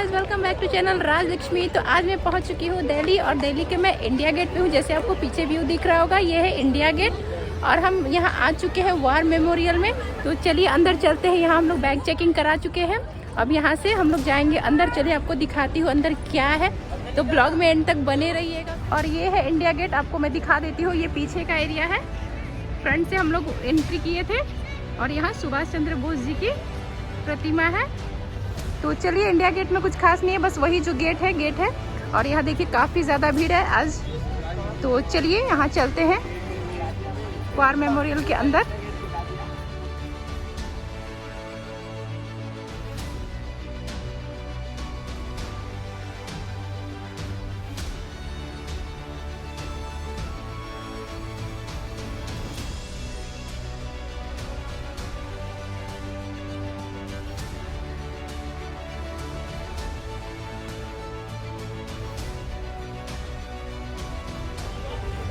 Guys, welcome back to channel Rajlakshmi. तो आज मैं पहुंच चुकी हूं दिल्ली, और दिल्ली के मैं इंडिया गेट पे हूं। जैसे आपको पीछे व्यू दिख रहा होगा, ये है इंडिया गेट, और हम यहां आ चुके हैं वार मेमोरियल में। तो चलिए अंदर चलते हैं। यहां हम लोग बैग चेकिंग करा चुके हैं। अब यहां से हम लोग जाएंगे अंदर। चलिए आपको दिखाती हूँ अंदर क्या है, तो ब्लॉग में एंड तक बने रहिएगा। और ये है इंडिया गेट, आपको मैं दिखा देती हूँ। ये पीछे का एरिया है, फ्रंट से हम लोग एंट्री किए थे, और यहाँ सुभाष चंद्र बोस जी की प्रतिमा है। तो चलिए, इंडिया गेट में कुछ खास नहीं है, बस वही जो गेट है। और यहाँ देखिए काफ़ी ज़्यादा भीड़ है आज। तो चलिए यहाँ चलते हैं वार मेमोरियल के अंदर।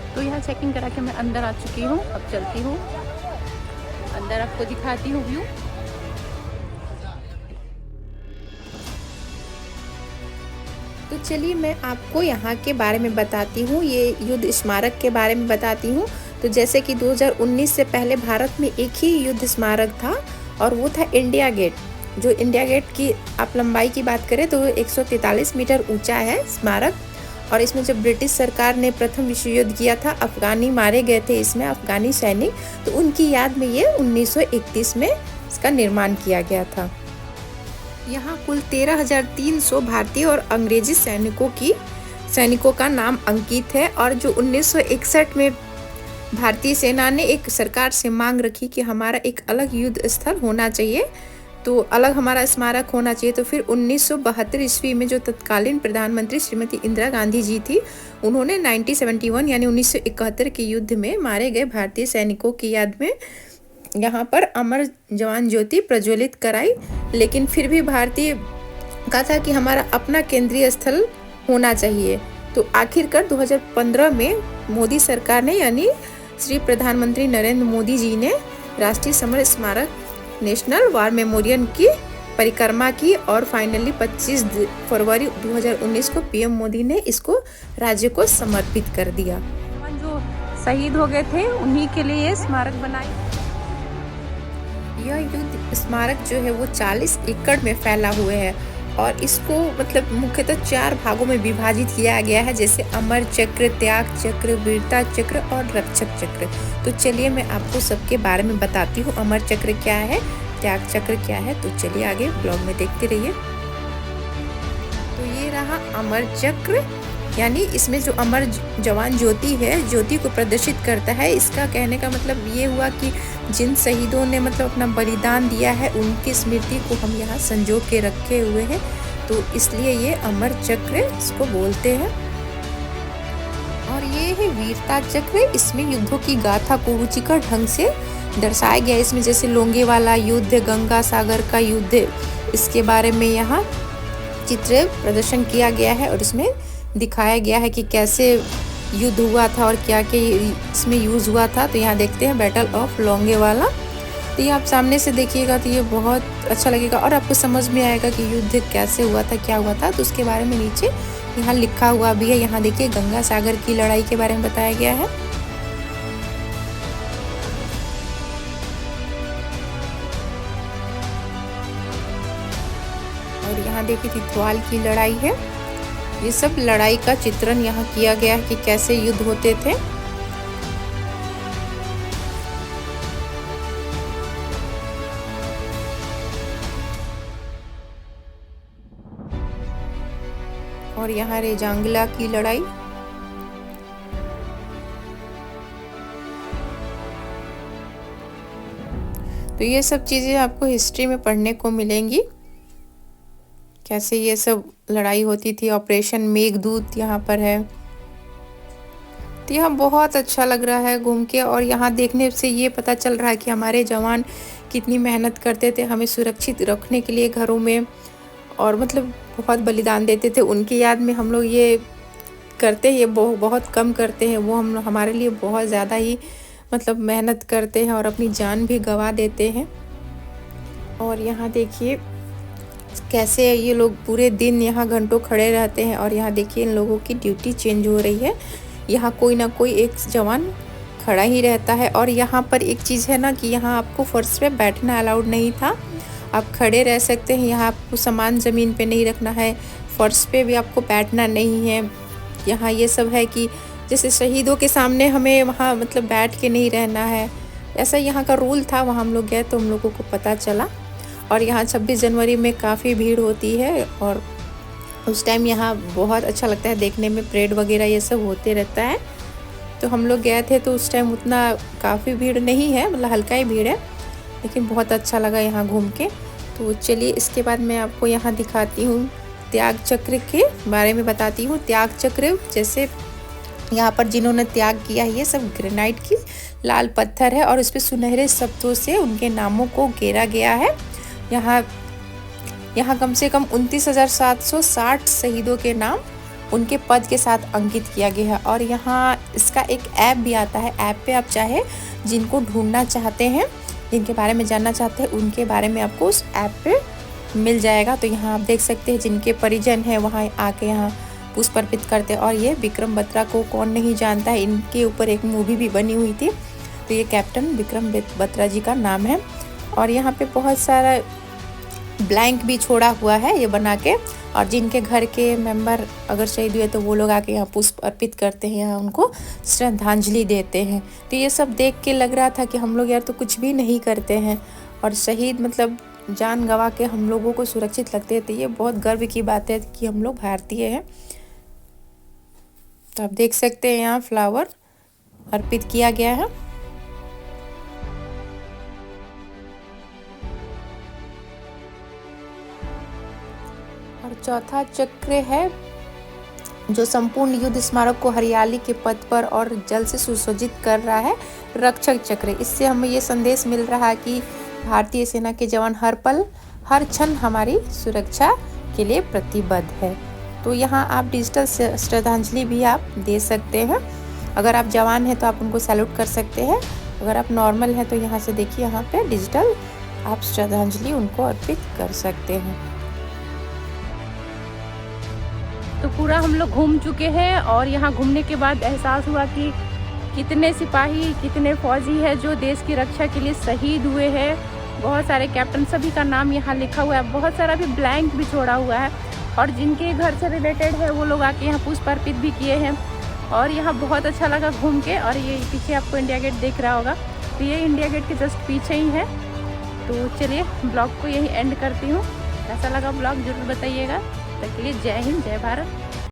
तो यहाँ चेकिंग करा के मैं अंदर आ चुकी हूँ। अब चलती हूँ अंदर, आपको दिखाती हूँ व्यू। तो चलिए मैं आपको यहाँ के बारे में बताती हूँ, ये युद्ध स्मारक के बारे में बताती हूँ। तो जैसे कि 2019 से पहले भारत में एक ही युद्ध स्मारक था, और वो था इंडिया गेट। जो इंडिया गेट की आप लंबाई की बात करें तो 143 मीटर ऊंचा है स्मारक। और इसमें जब ब्रिटिश सरकार ने प्रथम विश्व युद्ध किया था, अफगानी मारे गए थे इसमें, अफगानी सैनिक, तो उनकी याद में ये 1931 में इसका निर्माण किया गया था। यहाँ कुल 13,300 भारतीय और अंग्रेजी सैनिकों का नाम अंकित है। और जो 1961 में भारतीय सेना ने एक सरकार से मांग रखी कि हमारा एक अलग युद्ध स्थल होना चाहिए, तो अलग हमारा स्मारक होना चाहिए। तो फिर 1972 ईस्वी में जो तत्कालीन प्रधानमंत्री श्रीमती इंदिरा गांधी जी थी, उन्होंने 1971 यानी 1971 के युद्ध में मारे गए भारतीय सैनिकों की याद में यहाँ पर अमर जवान ज्योति प्रज्वलित कराई। लेकिन फिर भी भारतीय कहा था कि हमारा अपना केंद्रीय स्थल होना चाहिए। तो आखिरकार 2015 में मोदी सरकार ने, यानी श्री प्रधानमंत्री नरेंद्र मोदी जी ने राष्ट्रीय समर स्मारक नेशनल वार मेमोरियल की परिक्रमा की, और फाइनली 25 फरवरी 2019 को पीएम मोदी ने इसको राज्य को समर्पित कर दिया। जो शहीद हो गए थे उन्हीं के लिए स्मारक बनाई। यह युद्ध स्मारक जो है वो 40 एकड़ में फैला हुआ है, और इसको मतलब मुख्यतः 4 भागों में विभाजित किया गया है, जैसे अमर चक्र, त्याग चक्र, वीरता चक्र और रक्षक चक्र। तो चलिए मैं आपको सबके बारे में बताती हूँ, अमर चक्र क्या है, त्याग चक्र क्या है। तो चलिए आगे ब्लॉग में देखते रहिए। तो ये रहा अमर चक्र, यानी इसमें जो अमर जवान ज्योति है, ज्योति को प्रदर्शित करता है। इसका कहने का मतलब ये हुआ कि जिन शहीदों ने मतलब अपना बलिदान दिया है, उनकी स्मृति को हम यहाँ संजो के रखे हुए हैं, तो इसलिए ये अमर चक्र इसको बोलते हैं। और ये है वीरता चक्र, इसमें युद्धों की गाथा को रुचिकर ढंग से दर्शाया गया। इसमें जैसे लोंगेवाला युद्ध, गंगा सागर का युद्ध, इसके बारे में यहाँ चित्र प्रदर्शन किया गया है, और इसमें दिखाया गया है कि कैसे युद्ध हुआ था और क्या क्या इसमें यूज़ हुआ था। तो यहाँ देखते हैं बैटल ऑफ लोंगेवाला। तो ये आप सामने से देखिएगा तो ये बहुत अच्छा लगेगा, और आपको समझ में आएगा कि युद्ध कैसे हुआ था, क्या हुआ था। तो उसके बारे में नीचे यहाँ लिखा हुआ भी है। यहाँ देखिए गंगा सागर की लड़ाई के बारे में बताया गया है। और यहाँ देखिए तितवाल की लड़ाई है। ये सब लड़ाई का चित्रण यहाँ किया गया है कि कैसे युद्ध होते थे। और यहाँ रेजांगला की लड़ाई। तो ये सब चीजें आपको हिस्ट्री में पढ़ने को मिलेंगी, कैसे ये सब लड़ाई होती थी। ऑपरेशन मेघदूत यहाँ पर है। तो यहाँ बहुत अच्छा लग रहा है घूम के, और यहाँ देखने से ये पता चल रहा है कि हमारे जवान कितनी मेहनत करते थे हमें सुरक्षित रखने के लिए घरों में, और मतलब बहुत बलिदान देते थे। उनकी याद में हम लोग ये करते हैं, ये बहुत कम करते हैं। वो हम हमारे लिए बहुत ज़्यादा ही मतलब मेहनत करते हैं और अपनी जान भी गंवा देते हैं। और यहाँ देखिए कैसे ये लोग पूरे दिन यहाँ घंटों खड़े रहते हैं। और यहाँ देखिए इन लोगों की ड्यूटी चेंज हो रही है। यहाँ कोई ना कोई एक जवान खड़ा ही रहता है। और यहाँ पर एक चीज़ है ना कि यहाँ आपको फर्श पे बैठना अलाउड नहीं था, आप खड़े रह सकते हैं। यहाँ आपको सामान ज़मीन पे नहीं रखना है, फर्श पे भी आपको बैठना नहीं है। यहाँ ये सब है कि जैसे शहीदों के सामने हमें वहाँ मतलब बैठ के नहीं रहना है, ऐसा यहाँ का रूल था। वहाँ हम लोग गए तो हम लोगों को पता चला। और यहाँ 26 जनवरी में काफ़ी भीड़ होती है और उस टाइम यहाँ बहुत अच्छा लगता है देखने में, परेड वगैरह ये सब होते रहता है। तो हम लोग गए थे तो उस टाइम उतना काफ़ी भीड़ नहीं है, मतलब हल्का ही भीड़ है, लेकिन बहुत अच्छा लगा यहाँ घूम के। तो चलिए इसके बाद मैं आपको यहाँ दिखाती हूँ, त्याग चक्र के बारे में बताती हूँ। त्याग चक्र जैसे यहाँ पर जिन्होंने त्याग किया है, ये सब ग्रेनाइट की लाल पत्थर है और उस पर सुनहरे शब्दों से उनके नामों को घेरा गया है। यहाँ कम से कम 29,760 शहीदों के नाम उनके पद के साथ अंकित किया गया है। और यहाँ इसका एक ऐप भी आता है। ऐप पे आप चाहे जिनको ढूंढना चाहते हैं, जिनके बारे में जानना चाहते हैं, उनके बारे में आपको उस ऐप पे मिल जाएगा। तो यहाँ आप देख सकते हैं जिनके परिजन हैं वहाँ आके यहाँ पुष्प अर्पित करते हैं। और ये विक्रम बत्रा को कौन नहीं जानता है, इनके ऊपर एक मूवी भी बनी हुई थी। तो ये कैप्टन विक्रम बत्रा जी का नाम है। और यहाँ पे बहुत सारा ब्लैंक भी छोड़ा हुआ है ये बना के। और जिनके घर के मेंबर अगर शहीद हुए तो वो लोग आके यहाँ पुष्प अर्पित करते हैं, यहाँ उनको श्रद्धांजलि देते हैं। तो ये सब देख के लग रहा था कि हम लोग यार तो कुछ भी नहीं करते हैं और शहीद मतलब जान गंवा के हम लोगों को सुरक्षित लगते हैं। तो ये बहुत गर्व की बात है कि हम लोग भारतीय हैं। तो आप देख सकते हैं यहाँ फ्लावर अर्पित किया गया है। और चौथा चक्र है जो संपूर्ण युद्ध स्मारक को हरियाली के पथ पर और जल से सुसज्जित कर रहा है, रक्षक चक्र। इससे हमें ये संदेश मिल रहा है कि भारतीय सेना के जवान हर पल हर क्षण हमारी सुरक्षा के लिए प्रतिबद्ध है। तो यहाँ आप डिजिटल श्रद्धांजलि भी आप दे सकते हैं। अगर आप जवान हैं तो आप उनको सैल्यूट कर सकते हैं, अगर आप नॉर्मल हैं तो यहाँ से देखिए यहाँ पे डिजिटल आप श्रद्धांजलि उनको अर्पित कर सकते हैं। तो पूरा हम लोग घूम चुके हैं और यहाँ घूमने के बाद एहसास हुआ कि कितने सिपाही, कितने फौजी है जो देश की रक्षा के लिए शहीद हुए हैं। बहुत सारे कैप्टन, सभी का नाम यहाँ लिखा हुआ है। बहुत सारा भी ब्लैंक भी छोड़ा हुआ है और जिनके घर से रिलेटेड है वो लोग आके यहाँ पुष्प अर्पित भी किए हैं। और यहाँ बहुत अच्छा लगा घूम के। और ये पीछे आपको इंडिया गेट दिख रहा होगा, तो ये इंडिया गेट के जस्ट पीछे ही है। तो चलिए ब्लॉग को यही एंड करती हूँ। कैसा लगा ब्लॉग जरूर बताइएगा। तब तक के लिए जय हिंद, जय भारत।